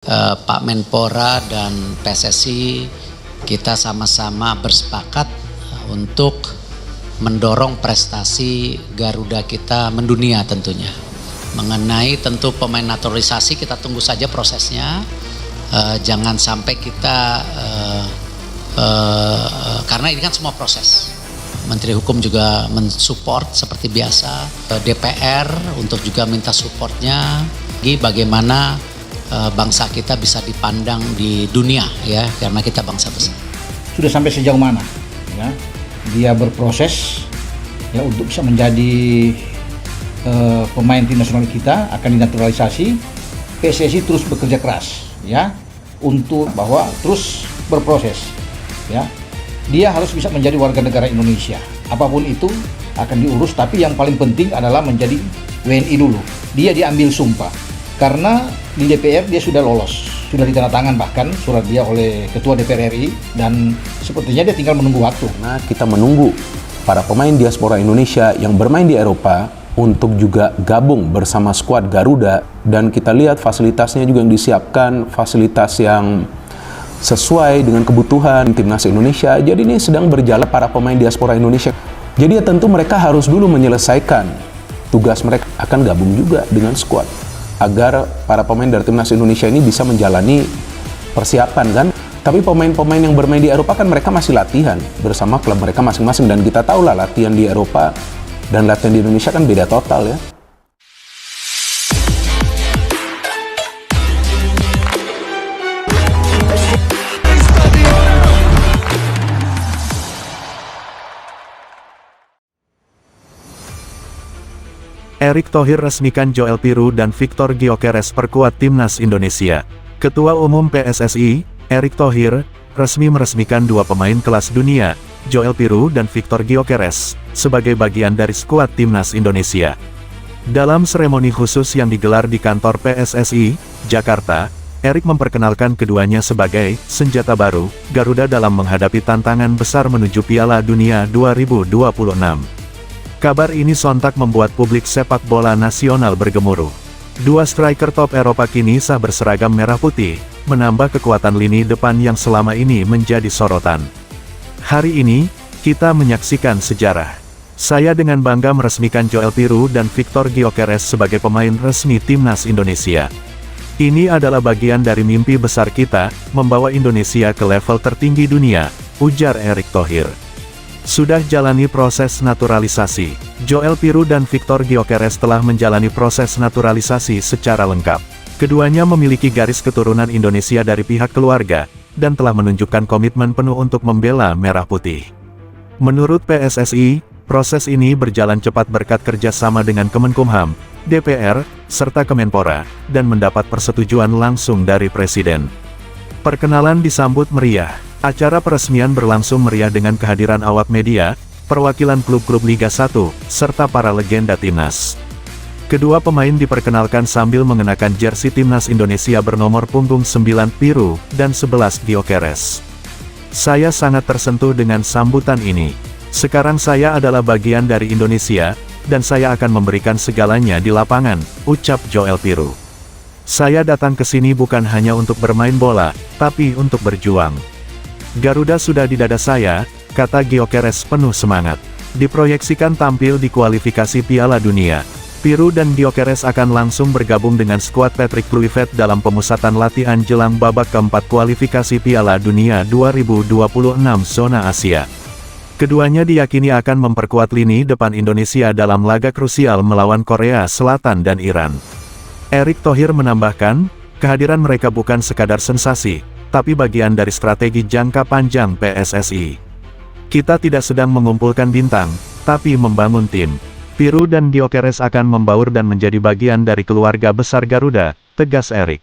Pak Menpora dan PSSI kita sama-sama bersepakat untuk mendorong prestasi Garuda kita mendunia tentunya. Mengenai tentu pemain naturalisasi kita tunggu saja prosesnya, jangan sampai kita karena ini kan semua proses. Menteri Hukum juga mensupport seperti biasa, DPR untuk juga minta supportnya, bagaimana bangsa kita bisa dipandang di dunia ya, karena kita bangsa besar. Sudah sampai sejauh mana ya dia berproses ya untuk bisa menjadi pemain tim nasional kita, akan dinaturalisasi. PSSI terus bekerja keras ya untuk bahwa terus berproses ya. Dia harus bisa menjadi warga negara Indonesia, apapun itu akan diurus, tapi yang paling penting adalah menjadi WNI dulu. Dia diambil sumpah karena di DPR dia sudah lolos, sudah ditandatangan bahkan surat dia oleh Ketua DPR RI, dan sepertinya dia tinggal menunggu waktu. Nah, kita menunggu para pemain diaspora Indonesia yang bermain di Eropa untuk juga gabung bersama skuad Garuda, dan kita lihat fasilitasnya juga yang disiapkan, fasilitas yang sesuai dengan kebutuhan timnas Indonesia. Jadi ini sedang berjalan para pemain diaspora Indonesia. Jadi ya tentu mereka harus dulu menyelesaikan tugas mereka, akan gabung juga dengan skuad agar para pemain dari timnas Indonesia ini bisa menjalani persiapan kan. Tapi pemain-pemain yang bermain di Eropa kan mereka masih latihan bersama klub mereka masing-masing, dan kita tahu lah latihan di Eropa dan latihan di Indonesia kan beda total ya. Erick Thohir resmikan Joel Piru dan Victor Gyökeres perkuat timnas Indonesia. Ketua Umum PSSI, Erick Thohir, resmi meresmikan dua pemain kelas dunia, Joel Piru dan Victor Gyökeres, sebagai bagian dari skuad timnas Indonesia. Dalam seremoni khusus yang digelar di kantor PSSI, Jakarta, Erick memperkenalkan keduanya sebagai senjata baru Garuda dalam menghadapi tantangan besar menuju Piala Dunia 2026. Kabar ini sontak membuat publik sepak bola nasional bergemuruh. Dua striker top Eropa kini sah berseragam merah putih, menambah kekuatan lini depan yang selama ini menjadi sorotan. Hari ini, kita menyaksikan sejarah. Saya dengan bangga meresmikan Joel Piru dan Victor Gyökeres sebagai pemain resmi timnas Indonesia. Ini adalah bagian dari mimpi besar kita, membawa Indonesia ke level tertinggi dunia, ujar Erick Thohir. Sudah jalani proses naturalisasi. Joel Piru dan Victor Gyökeres telah menjalani proses naturalisasi secara lengkap. Keduanya memiliki garis keturunan Indonesia dari pihak keluarga, dan telah menunjukkan komitmen penuh untuk membela merah putih. Menurut PSSI, proses ini berjalan cepat berkat kerjasama dengan Kemenkumham, DPR, serta Kemenpora, dan mendapat persetujuan langsung dari Presiden. Perkenalan disambut meriah. Acara peresmian berlangsung meriah dengan kehadiran awak media, perwakilan klub-klub Liga 1, serta para legenda timnas. Kedua pemain diperkenalkan sambil mengenakan jersey timnas Indonesia bernomor punggung 9 Piru dan 11 Gyökeres. Saya sangat tersentuh dengan sambutan ini. Sekarang saya adalah bagian dari Indonesia, dan saya akan memberikan segalanya di lapangan, ucap Joel Piru. Saya datang ke sini bukan hanya untuk bermain bola, tapi untuk berjuang. Garuda sudah di dada saya, kata Gyökeres penuh semangat. Diproyeksikan tampil di kualifikasi Piala Dunia. Piru dan Gyökeres akan langsung bergabung dengan skuad Patrick Kluivert dalam pemusatan latihan jelang babak keempat kualifikasi Piala Dunia 2026 zona Asia. Keduanya diyakini akan memperkuat lini depan Indonesia dalam laga krusial melawan Korea Selatan dan Iran. Erick Thohir menambahkan, kehadiran mereka bukan sekadar sensasi, tapi bagian dari strategi jangka panjang PSSI. Kita tidak sedang mengumpulkan bintang, tapi membangun tim. Piru dan Gyökeres akan membaur dan menjadi bagian dari keluarga besar Garuda, tegas Erick.